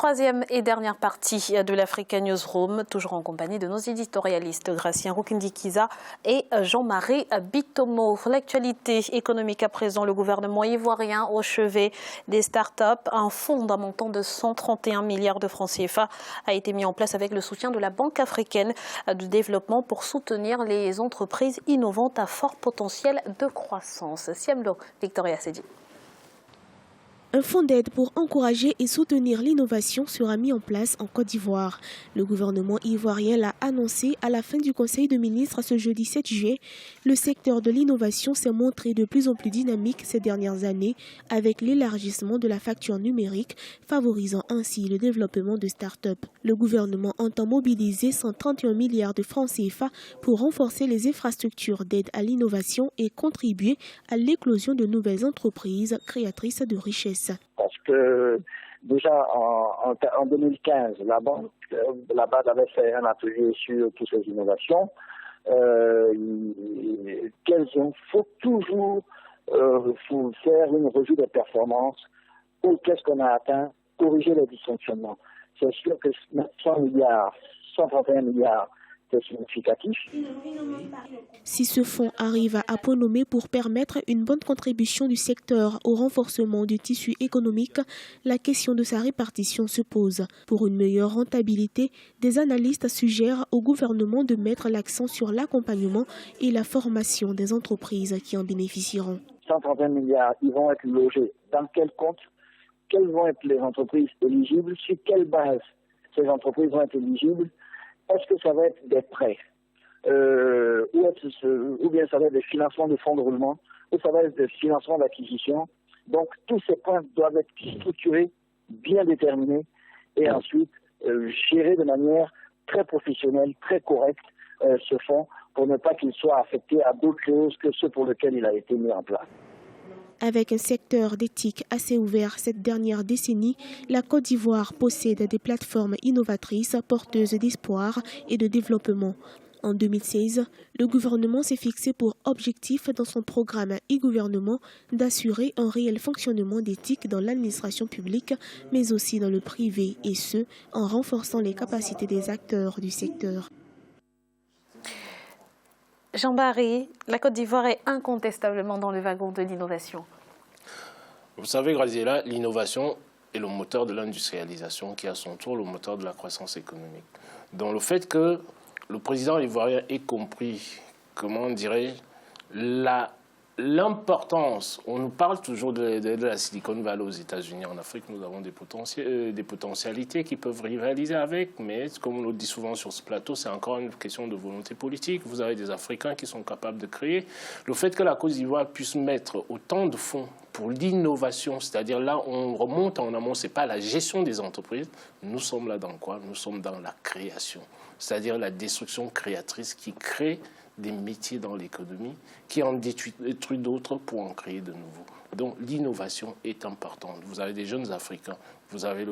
Troisième et dernière partie de l'Africa Newsroom, toujours en compagnie de nos éditorialistes Gracien Roukindikiza et Jean-Marie Bitomo. L'actualité économique à présent, le gouvernement ivoirien au chevet des startups. Un fonds d'un montant de 131 milliards de francs CFA a été mis en place avec le soutien de la Banque africaine de développement pour soutenir les entreprises innovantes à fort potentiel de croissance. Siemlo, Victoria Sedi. Un fonds d'aide pour encourager et soutenir l'innovation sera mis en place en Côte d'Ivoire. Le gouvernement ivoirien l'a annoncé à la fin du Conseil de ministres ce jeudi 7 juillet. Le secteur de l'innovation s'est montré de plus en plus dynamique ces dernières années avec l'élargissement de la facture numérique, favorisant ainsi le développement de start-up. Le gouvernement entend mobiliser 131 milliards de francs CFA pour renforcer les infrastructures d'aide à l'innovation et contribuer à l'éclosion de nouvelles entreprises créatrices de richesses. Parce que déjà en 2015, la banque, la BAD avait fait un atelier sur toutes ces innovations. Faut toujours faire une revue des performances, ou qu'est-ce qu'on a atteint, corriger les dysfonctionnements. C'est sûr que 100 milliards, 131 milliards, c'est significatif. Si ce fonds arrive à point nommé pour permettre une bonne contribution du secteur au renforcement du tissu économique, la question de sa répartition se pose. Pour une meilleure rentabilité, des analystes suggèrent au gouvernement de mettre l'accent sur l'accompagnement et la formation des entreprises qui en bénéficieront. 131 milliards, ils vont être logés dans quel compte? Quelles vont être les entreprises éligibles? Sur quelle base ces entreprises vont être éligibles? Est-ce que ça va être des prêts ou bien ça va être des financements de fonds de roulement, ou ça va être des financements d'acquisition. Donc tous ces points doivent être structurés, bien déterminés et ensuite gérés de manière très professionnelle, très correcte ce fonds pour ne pas qu'il soit affecté à d'autres choses que ceux pour lesquels il a été mis en place. Avec un secteur d'éthique assez ouvert cette dernière décennie, la Côte d'Ivoire possède des plateformes innovatrices porteuses d'espoir et de développement. En 2016, le gouvernement s'est fixé pour objectif dans son programme e-gouvernement d'assurer un réel fonctionnement d'éthique dans l'administration publique, mais aussi dans le privé, et ce, en renforçant les capacités des acteurs du secteur. Jean-Marie, la Côte d'Ivoire est incontestablement dans le wagon de l'innovation. Vous savez, Graziella, l'innovation est le moteur de l'industrialisation qui est à son tour le moteur de la croissance économique. Donc le fait que le président ivoirien ait compris, comment dirais-je, l'importance, on nous parle toujours de la Silicon Valley aux États-Unis. En Afrique, nous avons des potentialités qui peuvent rivaliser avec, mais comme on le dit souvent sur ce plateau, c'est encore une question de volonté politique. Vous avez des Africains qui sont capables de créer. Le fait que la Côte d'Ivoire puisse mettre autant de fonds pour l'innovation, c'est-à-dire là, on remonte en amont, ce n'est pas la gestion des entreprises. Nous sommes là dans quoi? Nous sommes dans la création, c'est-à-dire la destruction créatrice qui crée des métiers dans l'économie, qui en détruit d'autres pour en créer de nouveaux. Donc l'innovation est importante. Vous avez des jeunes Africains, vous avez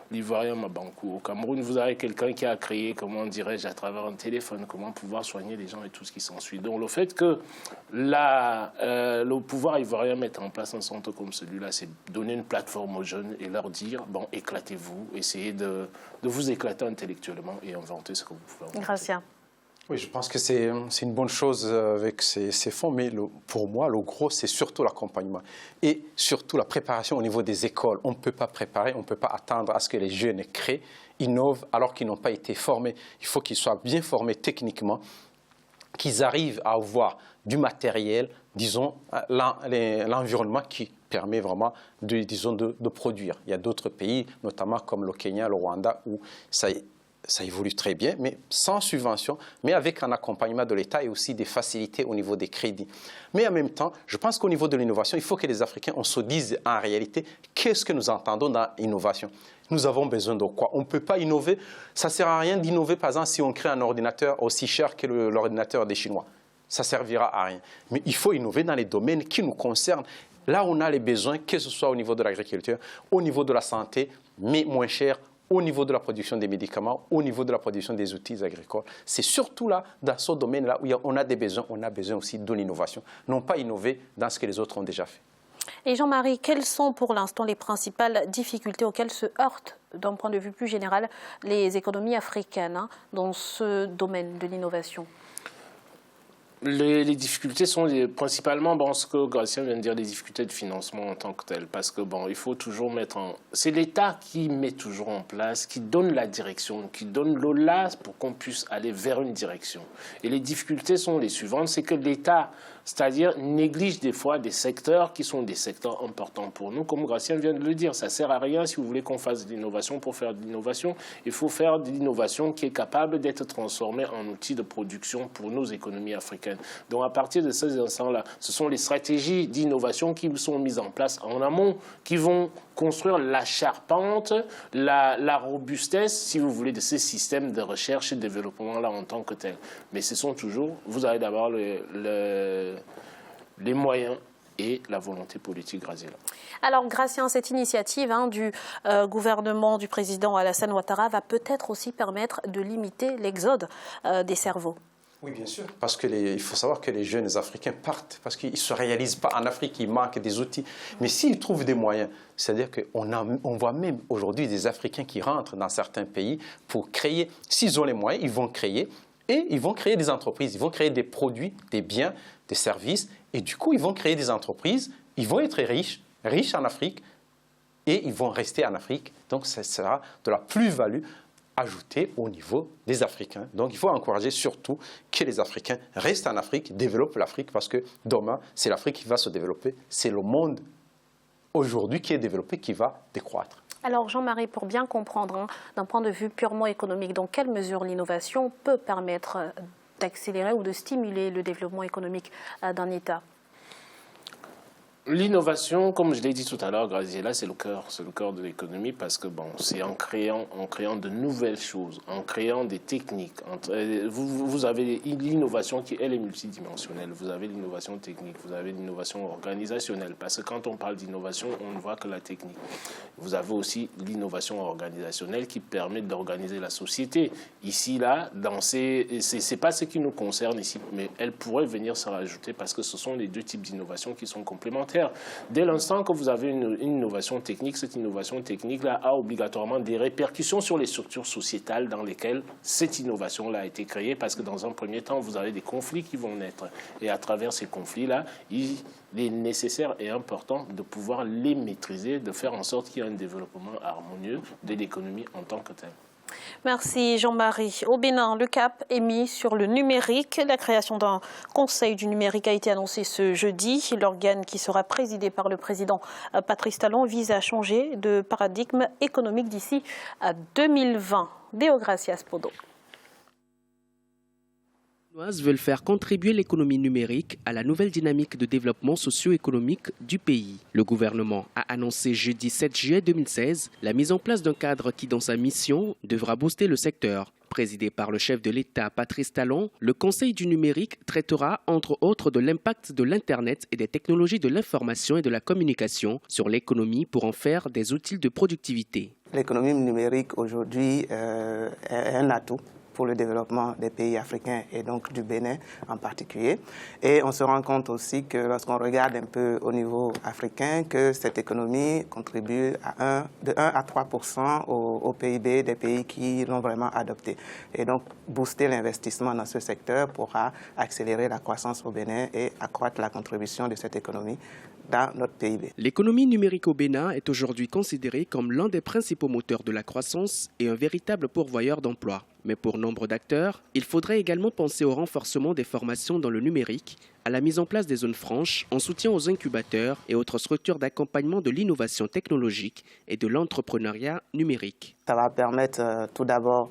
l'Ivoirien Mabankou. Au Cameroun, vous avez quelqu'un qui a créé, comment dirais-je, à travers un téléphone, comment pouvoir soigner les gens et tout ce qui s'ensuit. Donc le fait que le pouvoir ivoirien mette en place un centre comme celui-là, c'est donner une plateforme aux jeunes et leur dire, bon, éclatez-vous, essayez de vous éclater intellectuellement et inventer ce que vous pouvez inventer. Gracien. Oui, je pense que c'est une bonne chose avec ces fonds, mais pour moi, le gros, c'est surtout l'accompagnement et surtout la préparation au niveau des écoles. On ne peut pas préparer, on ne peut pas attendre à ce que les jeunes créent, innovent, alors qu'ils n'ont pas été formés. Il faut qu'ils soient bien formés techniquement, qu'ils arrivent à avoir du matériel, disons, l'environnement qui permet vraiment de produire. Il y a d'autres pays, notamment comme le Kenya, le Rwanda, où ça évolue très bien, mais sans subvention, mais avec un accompagnement de l'État et aussi des facilités au niveau des crédits. Mais en même temps, je pense qu'au niveau de l'innovation, il faut que les Africains, on se dise en réalité, qu'est-ce que nous entendons dans l'innovation? Nous avons besoin de quoi? On ne peut pas innover. Ça ne sert à rien d'innover, par exemple, si on crée un ordinateur aussi cher que l'ordinateur des Chinois. Ça ne servira à rien. Mais il faut innover dans les domaines qui nous concernent. Là où on a les besoins, que ce soit au niveau de l'agriculture, au niveau de la santé, mais moins cher, au niveau de la production des médicaments, au niveau de la production des outils agricoles. C'est surtout là, dans ce domaine-là, où on a des besoins, on a besoin aussi de l'innovation. Non pas innover dans ce que les autres ont déjà fait. Et Jean-Marie, quelles sont pour l'instant les principales difficultés auxquelles se heurtent, d'un point de vue plus général, les économies africaines dans ce domaine de l'innovation ? Les difficultés sont principalement, ce que Gracien vient de dire, les difficultés de financement en tant que telles. Parce que, il faut toujours c'est l'État qui met toujours en place, qui donne la direction, qui donne l'OLA pour qu'on puisse aller vers une direction. Et les difficultés sont les suivantes, c'est que l'État, c'est-à-dire néglige des fois des secteurs qui sont des secteurs importants pour nous, comme Gracien vient de le dire. Ça ne sert à rien si vous voulez qu'on fasse de l'innovation pour faire de l'innovation. Il faut faire de l'innovation qui est capable d'être transformée en outil de production pour nos économies africaines. Donc à partir de ces instants-là, ce sont les stratégies d'innovation qui sont mises en place en amont, qui vont construire la charpente, la robustesse, si vous voulez, de ces systèmes de recherche et de développement-là en tant que tels. Mais ce sont toujours, vous avez d'abord les moyens et la volonté politique, Graziella. Alors, Gracien, cette initiative du gouvernement du président Alassane Ouattara va peut-être aussi permettre de limiter l'exode des cerveaux. Oui, bien sûr, parce qu'il faut savoir que les jeunes Africains partent, parce qu'ils ne se réalisent pas en Afrique, il manque des outils. Mais s'ils trouvent des moyens, c'est-à-dire qu'on voit même aujourd'hui des Africains qui rentrent dans certains pays pour créer, s'ils ont les moyens, ils vont créer, et ils vont créer des entreprises, ils vont créer des produits, des biens, des services, et du coup, ils vont créer des entreprises, ils vont être riches en Afrique, et ils vont rester en Afrique. Donc, ça sera de la plus-value ajoutée au niveau des Africains. Donc il faut encourager surtout que les Africains restent en Afrique, développent l'Afrique, parce que demain, c'est l'Afrique qui va se développer. C'est le monde aujourd'hui qui est développé qui va décroître. Alors Jean-Marie, pour bien comprendre, d'un point de vue purement économique, dans quelle mesure l'innovation peut permettre d'accélérer ou de stimuler le développement économique d'un État ? L'innovation, comme je l'ai dit tout à l'heure, Graziella, c'est le cœur de l'économie parce que c'est en créant de nouvelles choses, en créant des techniques. Vous avez l'innovation qui elle est multidimensionnelle. Vous avez l'innovation technique, vous avez l'innovation organisationnelle parce que quand on parle d'innovation, on ne voit que la technique. Vous avez aussi l'innovation organisationnelle qui permet d'organiser la société. Ici, là, c'est pas ce qui nous concerne ici, mais elle pourrait venir se rajouter parce que ce sont les deux types d'innovation qui sont complémentaires. Dès l'instant que vous avez une innovation technique, cette innovation technique-là a obligatoirement des répercussions sur les structures sociétales dans lesquelles cette innovation-là a été créée, parce que dans un premier temps, vous avez des conflits qui vont naître. Et à travers ces conflits-là, il est nécessaire et important de pouvoir les maîtriser, de faire en sorte qu'il y ait un développement harmonieux de l'économie en tant que telle. Merci Jean-Marie. Au Bénin, le cap est mis sur le numérique. La création d'un conseil du numérique a été annoncée ce jeudi. L'organe qui sera présidé par le président Patrice Talon vise à changer de paradigme économique d'ici à 2020. Deogracias Podo. Veulent faire contribuer l'économie numérique à la nouvelle dynamique de développement socio-économique du pays. Le gouvernement a annoncé jeudi 7 juillet 2016 la mise en place d'un cadre qui, dans sa mission, devra booster le secteur. Présidé par le chef de l'État, Patrice Talon, le Conseil du numérique traitera entre autres de l'impact de l'Internet et des technologies de l'information et de la communication sur l'économie pour en faire des outils de productivité. L'économie numérique aujourd'hui est un atout pour le développement des pays africains et donc du Bénin en particulier. Et on se rend compte aussi que lorsqu'on regarde un peu au niveau africain, que cette économie contribue de 1 à 3% au PIB des pays qui l'ont vraiment adopté. Et donc, booster l'investissement dans ce secteur pourra accélérer la croissance au Bénin et accroître la contribution de cette économie dans notre PIB. L'économie numérique au Bénin est aujourd'hui considérée comme l'un des principaux moteurs de la croissance et un véritable pourvoyeur d'emplois. Mais pour nombre d'acteurs, il faudrait également penser au renforcement des formations dans le numérique, à la mise en place des zones franches, en soutien aux incubateurs et autres structures d'accompagnement de l'innovation technologique et de l'entrepreneuriat numérique. Ça va permettre tout d'abord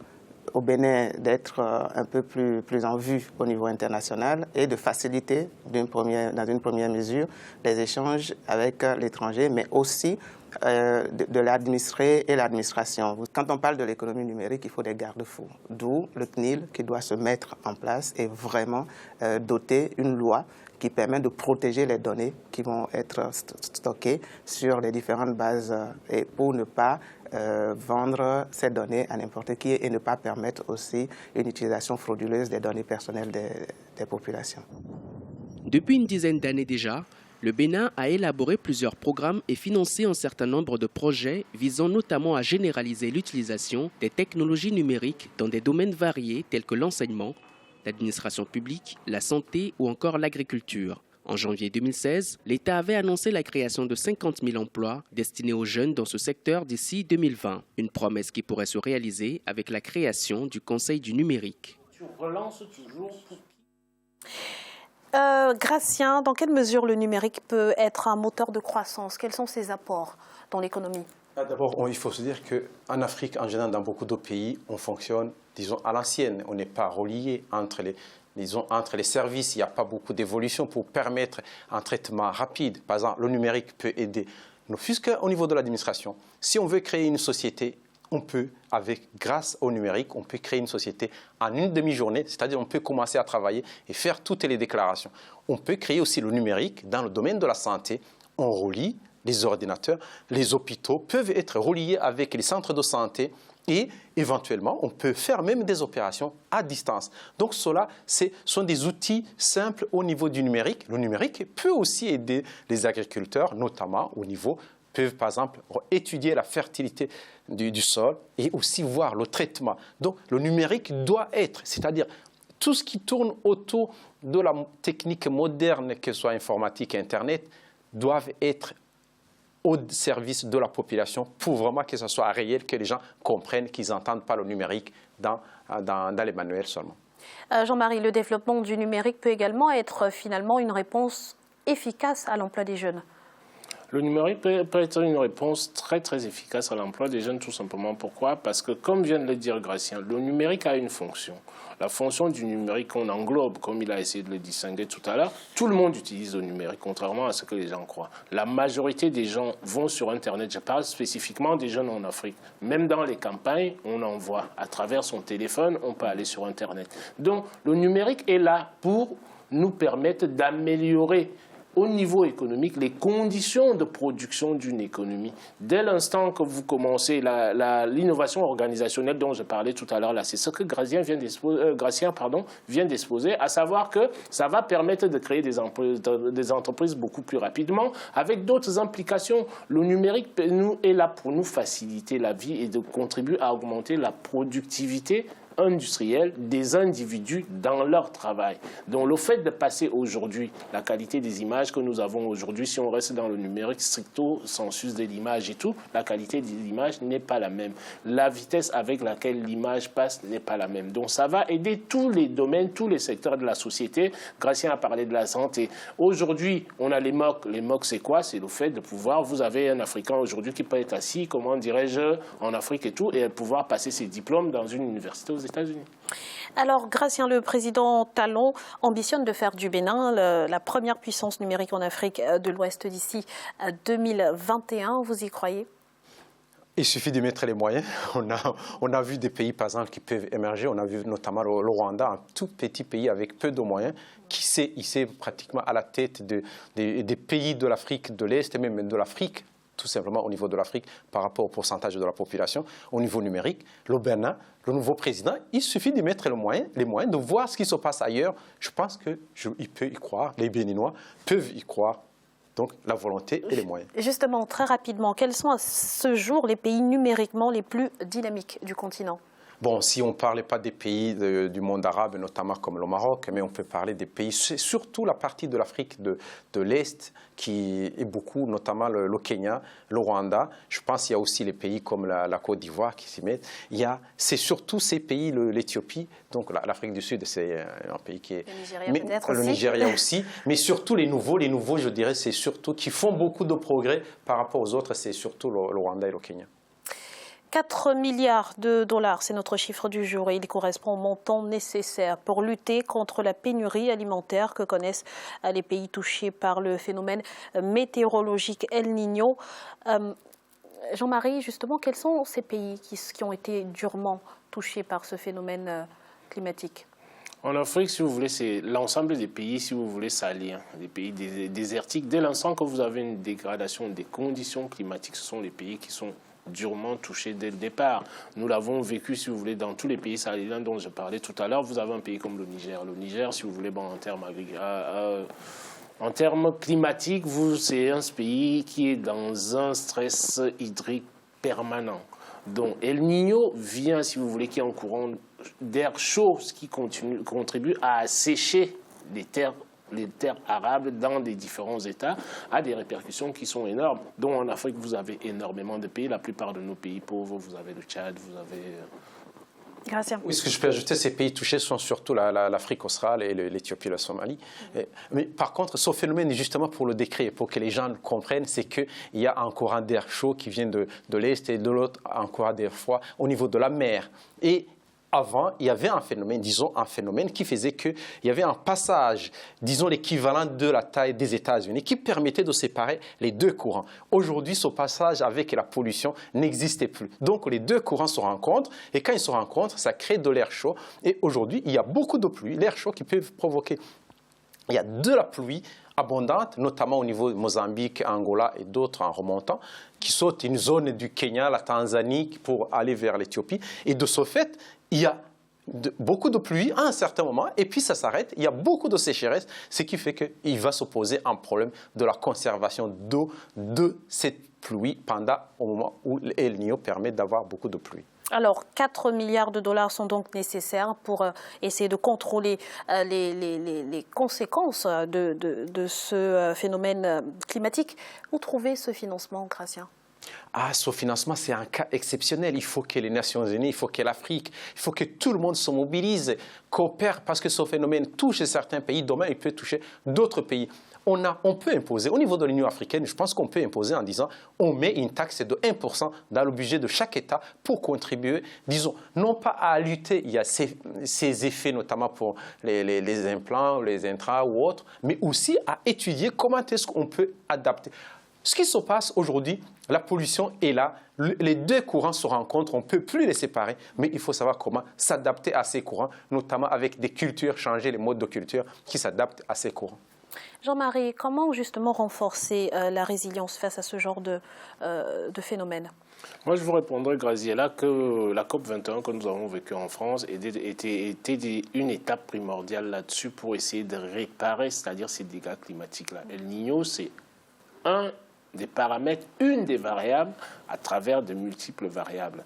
au Bénin d'être un peu plus en vue au niveau international et de faciliter dans une première mesure les échanges avec l'étranger, mais aussi de l'administrer et l'administration. Quand on parle de l'économie numérique, il faut des garde-fous, d'où le CNIL qui doit se mettre en place et vraiment doter une loi qui permet de protéger les données qui vont être stockées sur les différentes bases et pour ne pas vendre ces données à n'importe qui et ne pas permettre aussi une utilisation frauduleuse des données personnelles des populations. Depuis une dizaine d'années déjà, Le Bénin a élaboré plusieurs programmes et financé un certain nombre de projets visant notamment à généraliser l'utilisation des technologies numériques dans des domaines variés tels que l'enseignement, l'administration publique, la santé ou encore l'agriculture. En janvier 2016, l'État avait annoncé la création de 50 000 emplois destinés aux jeunes dans ce secteur d'ici 2020. Une promesse qui pourrait se réaliser avec la création du Conseil du numérique. Tu relances toujours. Gratien, dans quelle mesure le numérique peut être un moteur de croissance? Quels sont ses apports dans l'économie? D'abord, il faut se dire qu'en Afrique, en général, dans beaucoup d'autres pays, on fonctionne, disons, à l'ancienne. On n'est pas relié entre les services. Il n'y a pas beaucoup d'évolution pour permettre un traitement rapide. Par exemple, le numérique peut aider. Jusqu'au niveau de l'administration, si on veut créer une société, on peut, grâce au numérique, on peut créer une société en une demi-journée, c'est-à-dire on peut commencer à travailler et faire toutes les déclarations. On peut créer aussi le numérique dans le domaine de la santé. On relie les ordinateurs, les hôpitaux peuvent être reliés avec les centres de santé et éventuellement, on peut faire même des opérations à distance. Donc cela, sont des outils simples au niveau du numérique. Le numérique peut aussi aider les agriculteurs, notamment au niveau peuvent, par exemple, étudier la fertilité du sol et aussi voir le traitement. Donc, le numérique doit être, c'est-à-dire tout ce qui tourne autour de la technique moderne, que ce soit informatique et Internet, doivent être au service de la population pour vraiment que ce soit réel, que les gens comprennent qu'ils n'entendent pas le numérique dans les manuels seulement. Jean-Marie, le développement du numérique peut également être finalement une réponse efficace à l'emploi des jeunes. Le numérique peut être une réponse très très efficace à l'emploi des jeunes, tout simplement. Pourquoi? Parce que, comme vient de le dire Gratien, le numérique a une fonction. La fonction du numérique qu'on englobe, comme il a essayé de le distinguer tout à l'heure, tout le monde utilise le numérique, contrairement à ce que les gens croient. La majorité des gens vont sur Internet. Je parle spécifiquement des jeunes en Afrique. Même dans les campagnes, on en voit. À travers son téléphone, on peut aller sur Internet. Donc, le numérique est là pour nous permettre d'améliorer au niveau économique, les conditions de production d'une économie. Dès l'instant que vous commencez l'innovation organisationnelle dont je parlais tout à l'heure, c'est ce que Gratien vient d'exposer, à savoir que ça va permettre de créer des entreprises beaucoup plus rapidement, avec d'autres implications. Le numérique est là pour nous faciliter la vie et de contribuer à augmenter la productivité industriels des individus dans leur travail. Donc le fait de passer aujourd'hui, la qualité des images que nous avons aujourd'hui, si on reste dans le numérique stricto sensus de l'image et tout, la qualité de l'image n'est pas la même. La vitesse avec laquelle l'image passe n'est pas la même. Donc ça va aider tous les domaines, tous les secteurs de la société. Gratien a parlé de la santé. Aujourd'hui, on a les MOOC. Les MOOC, c'est quoi? C'est le fait de pouvoir, vous avez un Africain aujourd'hui qui peut être assis, comment dirais-je, en Afrique et tout, et pouvoir passer ses diplômes dans une université aux États-Unis. Alors, Gratien, le président Talon ambitionne de faire du Bénin la première puissance numérique en Afrique de l'Ouest d'ici 2021. Vous y croyez? Il suffit de mettre les moyens. On a vu des pays, par exemple, qui peuvent émerger. On a vu notamment le Rwanda, un tout petit pays avec peu de moyens, qui s'est hissé pratiquement à la tête des pays de l'Afrique de l'Est et même de l'Afrique, tout simplement au niveau de l'Afrique, par rapport au pourcentage de la population, au niveau numérique. Le Bénin, le nouveau président, il suffit de mettre les moyens, de voir ce qui se passe ailleurs. Je pense qu'il peut y croire, les Béninois peuvent y croire. Donc la volonté et les moyens. Justement, très rapidement, quels sont à ce jour les pays numériquement les plus dynamiques du continent? Bon, si on ne parlait pas des pays du monde arabe, notamment comme le Maroc, mais on peut parler des pays, c'est surtout la partie de l'Afrique de l'Est qui est beaucoup, notamment le Kenya, le Rwanda. Je pense qu'il y a aussi les pays comme la Côte d'Ivoire qui s'y mettent. C'est surtout ces pays, l'Éthiopie, donc l'Afrique du Sud, c'est un pays qui est... Le Nigeria peut-être aussi. Le Nigeria aussi, mais surtout les nouveaux, je dirais, c'est surtout qui font beaucoup de progrès par rapport aux autres, c'est surtout le Rwanda et le Kenya. 4 milliards de dollars, c'est notre chiffre du jour et il correspond au montant nécessaire pour lutter contre la pénurie alimentaire que connaissent les pays touchés par le phénomène météorologique El Niño. Jean-Marie, justement, quels sont ces pays qui ont été durement touchés par ce phénomène climatique? En Afrique, si vous voulez, c'est l'ensemble des pays, si vous voulez, saliens, des pays désertiques. Dès l'instant que vous avez une dégradation des conditions climatiques, ce sont les pays qui sont durement touchés dès le départ. Nous l'avons vécu, si vous voulez, dans tous les pays sahéliens dont je parlais tout à l'heure. Vous avez un pays comme le Niger. Le Niger, si vous voulez, bon, en termes En termes climatiques, c'est un pays qui est dans un stress hydrique permanent. Donc El Niño vient, si vous voulez, qui est en courant d'air chaud, ce qui contribue à assécher les terres arables dans des différents États, a des répercussions qui sont énormes. Donc en Afrique, vous avez énormément de pays. La plupart de nos pays pauvres, vous avez le Tchad, vous avez... Gracias. Oui, ce que je peux ajouter, ces pays touchés sont surtout l'Afrique australe et l'Éthiopie et la Somalie. Mais par contre, ce phénomène, justement pour le décrire, pour que les gens comprennent, c'est qu'il y a un courant d'air chaud qui vient de l'Est et de l'autre, un courant d'air froid au niveau de la mer. Et avant, il y avait un phénomène, disons, qui faisait qu'il y avait un passage, disons, l'équivalent de la taille des États-Unis, qui permettait de séparer les deux courants. Aujourd'hui, ce passage avec la pollution n'existait plus. Donc, les deux courants se rencontrent, et quand ils se rencontrent, ça crée de l'air chaud. Et aujourd'hui, il y a beaucoup de pluie, l'air chaud qui peut provoquer. Il y a de la pluie abondante, notamment au niveau de Mozambique, Angola et d'autres en remontant, qui sautent une zone du Kenya, la Tanzanie, pour aller vers l'Éthiopie. Et de ce fait, il y a beaucoup de pluie à un certain moment, et puis ça s'arrête. Il y a beaucoup de sécheresse, ce qui fait qu'il va se poser un problème de la conservation d'eau de cette pluie au moment où El Niño permet d'avoir beaucoup de pluie. Alors, 4 milliards de dollars sont donc nécessaires pour essayer de contrôler les conséquences de ce phénomène climatique. Où trouver ce financement, Gratien ? Ce financement, c'est un cas exceptionnel. Il faut que les Nations Unies, il faut que l'Afrique, il faut que tout le monde se mobilise, coopère, parce que ce phénomène touche certains pays. Demain, il peut toucher d'autres pays. On peut imposer, au niveau de l'Union africaine, je pense qu'on peut imposer en disant on met une taxe de 1% dans le budget de chaque État pour contribuer, disons, non pas à lutter, il y a ces effets notamment pour les implants, les intrants ou autres, mais aussi à étudier comment est-ce qu'on peut adapter. Ce qui se passe aujourd'hui, la pollution est là, les deux courants se rencontrent, on ne peut plus les séparer, mais il faut savoir comment s'adapter à ces courants, notamment avec des cultures, changer les modes de culture qui s'adaptent à ces courants. Jean-Marie, comment justement renforcer la résilience face à ce genre de phénomène ? Moi, je vous répondrai, Graziella, que la COP21 que nous avons vécue en France était une étape primordiale là-dessus pour essayer de réparer, c'est-à-dire ces dégâts climatiques-là. El Niño, c'est un des paramètres, une des variables à travers de multiples variables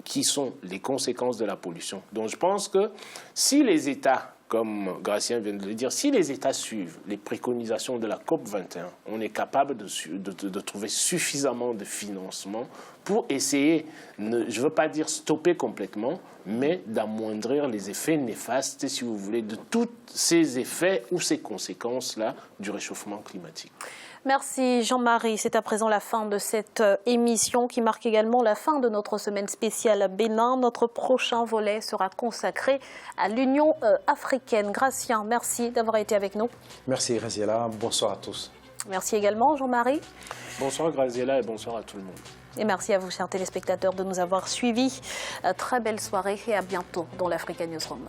qui sont les conséquences de la pollution. Donc je pense que si les États, comme Gratien vient de le dire, si les États suivent les préconisations de la COP21, on est capable de trouver suffisamment de financement pour essayer, je ne veux pas dire stopper complètement, mais d'amoindrir les effets néfastes, si vous voulez, de tous ces effets ou ces conséquences-là du réchauffement climatique. Merci Jean-Marie. C'est à présent la fin de cette émission qui marque également la fin de notre semaine spéciale Bénin. Notre prochain volet sera consacré à l'Union africaine. Gratien, merci d'avoir été avec nous. Merci Graziella, bonsoir à tous. Merci également Jean-Marie. Bonsoir Graziella et bonsoir à tout le monde. Et merci à vous chers téléspectateurs de nous avoir suivis. Très belle soirée et à bientôt dans l'Africa Newsroom.